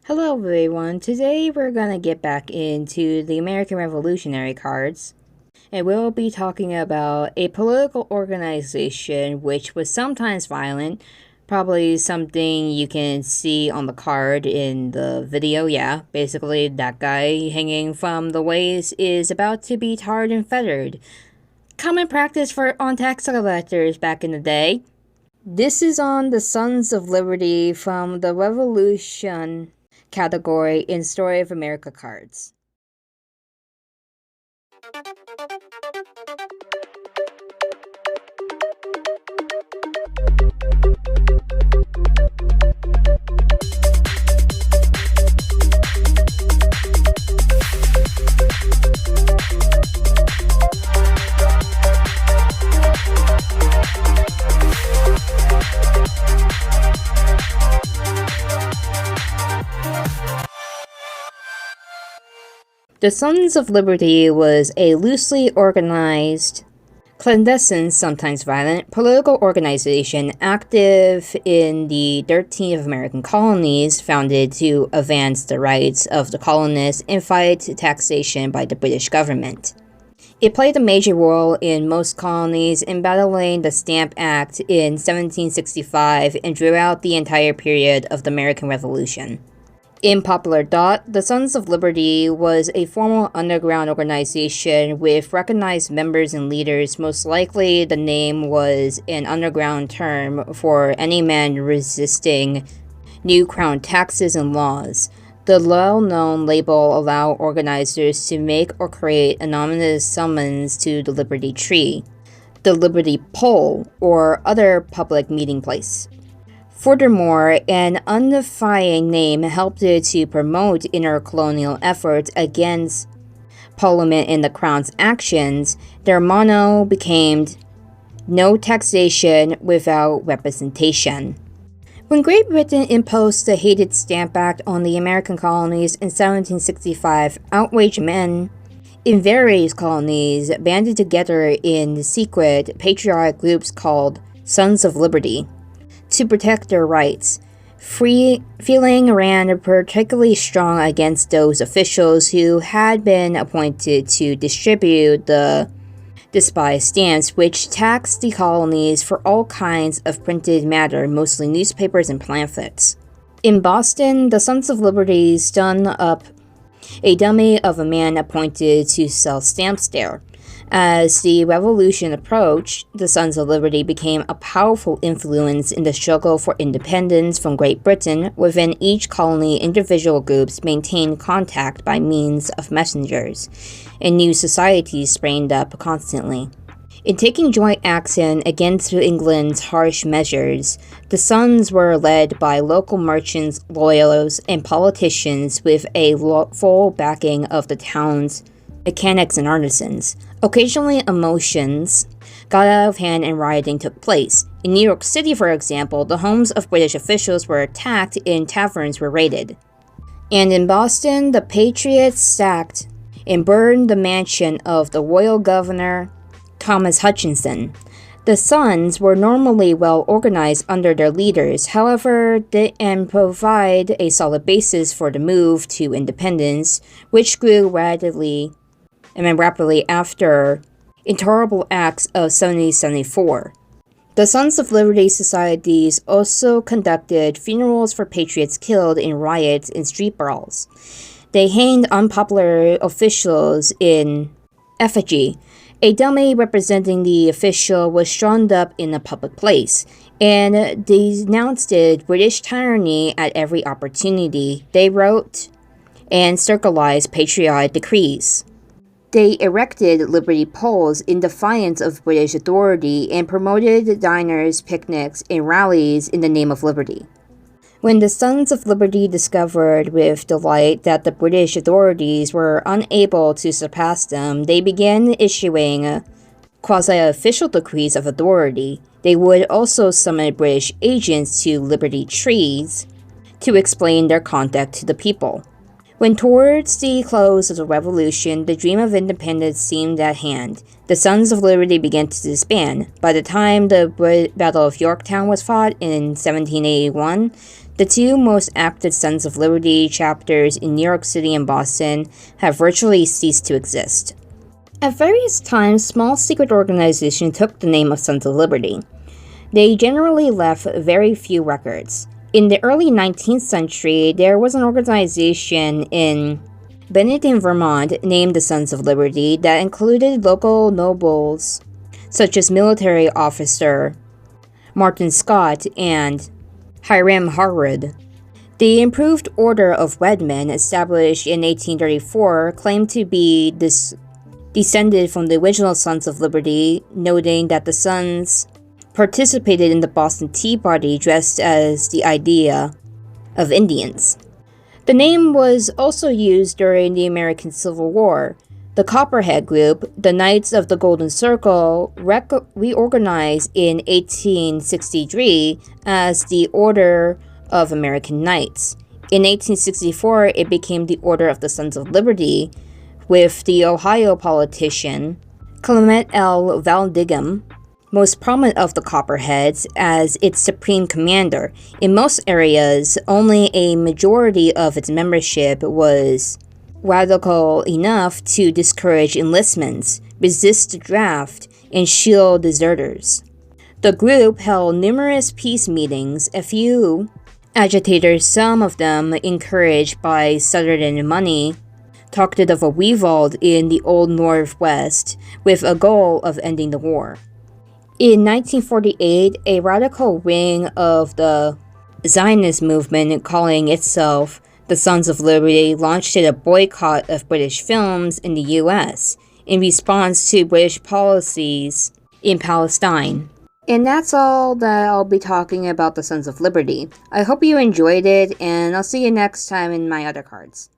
Hello everyone, today we're gonna get back into the American Revolutionary cards, and we'll be talking about a political organization which was sometimes violent, probably something you can see on the card in the video. Yeah, basically that guy hanging from the waist is about to be tarred and feathered. Common practice for on tax collectors back in the day. This is on the Sons of Liberty from the Revolution category in Story of America cards. The Sons of Liberty was a loosely organized, clandestine, sometimes violent, political organization active in the 13 American colonies, founded to advance the rights of the colonists and fight taxation by the British government. It played a major role in most colonies in battling the Stamp Act in 1765 and throughout the entire period of the American Revolution. In popular thought, the Sons of Liberty was a formal underground organization with recognized members and leaders. Most likely, the name was an underground term for any man resisting new crown taxes and laws. The well-known label allowed organizers to make or create anonymous summons to the Liberty Tree, the Liberty Pole, or other public meeting place. Furthermore, an unifying name helped it to promote intercolonial efforts against Parliament and the Crown's actions. Their motto became "No taxation without representation." When Great Britain imposed the hated Stamp Act on the American colonies in 1765, outraged men in various colonies banded together in secret patriotic groups called Sons of Liberty to protect their rights. Feeling ran particularly strong against those officials who had been appointed to distribute the despised stamps, which taxed the colonies for all kinds of printed matter, mostly newspapers and pamphlets. In Boston, the Sons of Liberty stood up a dummy of a man appointed to sell stamps there. As the revolution approached, the Sons of Liberty became a powerful influence in the struggle for independence from Great Britain. Within each colony, individual groups maintained contact by means of messengers, and new societies sprang up constantly. In taking joint action against England's harsh measures, the Sons were led by local merchants, lawyers, and politicians with a full backing of the town's mechanics and artisans. Occasionally, emotions got out of hand and rioting took place. In New York City, for example, the homes of British officials were attacked and taverns were raided. And in Boston, the Patriots sacked and burned the mansion of the royal governor, Thomas Hutchinson. The Sons were normally well organized under their leaders, however, didn't provide a solid basis for the move to independence, which grew rapidly after intolerable acts of 1774. The Sons of Liberty societies also conducted funerals for patriots killed in riots and street brawls. They hanged unpopular officials in effigy. A dummy representing the official was strung up in a public place and denounced British tyranny at every opportunity. They wrote and circularized patriotic decrees. They erected Liberty poles in defiance of British authority and promoted diners, picnics, and rallies in the name of liberty. When the Sons of Liberty discovered with delight that the British authorities were unable to surpass them, they began issuing quasi-official decrees of authority. They would also summon British agents to Liberty Trees to explain their conduct to the people. When towards the close of the Revolution, the dream of independence seemed at hand, the Sons of Liberty began to disband. By the time the Battle of Yorktown was fought in 1781, The two most active Sons of Liberty chapters in New York City and Boston have virtually ceased to exist. At various times, small secret organizations took the name of Sons of Liberty. They generally left very few records. In the early 19th century, there was an organization in Bennington, Vermont, named the Sons of Liberty that included local nobles, such as military officer Martin Scott and Hiram Harrod. The Improved Order of Wedmen, established in 1834, claimed to be descended from the original Sons of Liberty, noting that the Sons participated in the Boston Tea Party dressed as the idea of Indians. The name was also used during the American Civil War. The Copperhead Group, the Knights of the Golden Circle, reorganized in 1863 as the Order of American Knights. In 1864, it became the Order of the Sons of Liberty, with the Ohio politician Clement L. Vallandigham, most prominent of the Copperheads, as its supreme commander. In most areas, only a majority of its membership was radical enough to discourage enlistments, resist the draft, and shield deserters. The group held numerous peace meetings. A few agitators, some of them encouraged by Southern money, talked of a revolt in the Old Northwest with a goal of ending the war. In 1948, a radical wing of the Zionist movement, calling itself the Sons of Liberty, launched a boycott of British films in the US in response to British policies in Palestine. And that's all that I'll be talking about the Sons of Liberty. I hope you enjoyed it, and I'll see you next time in my other cards.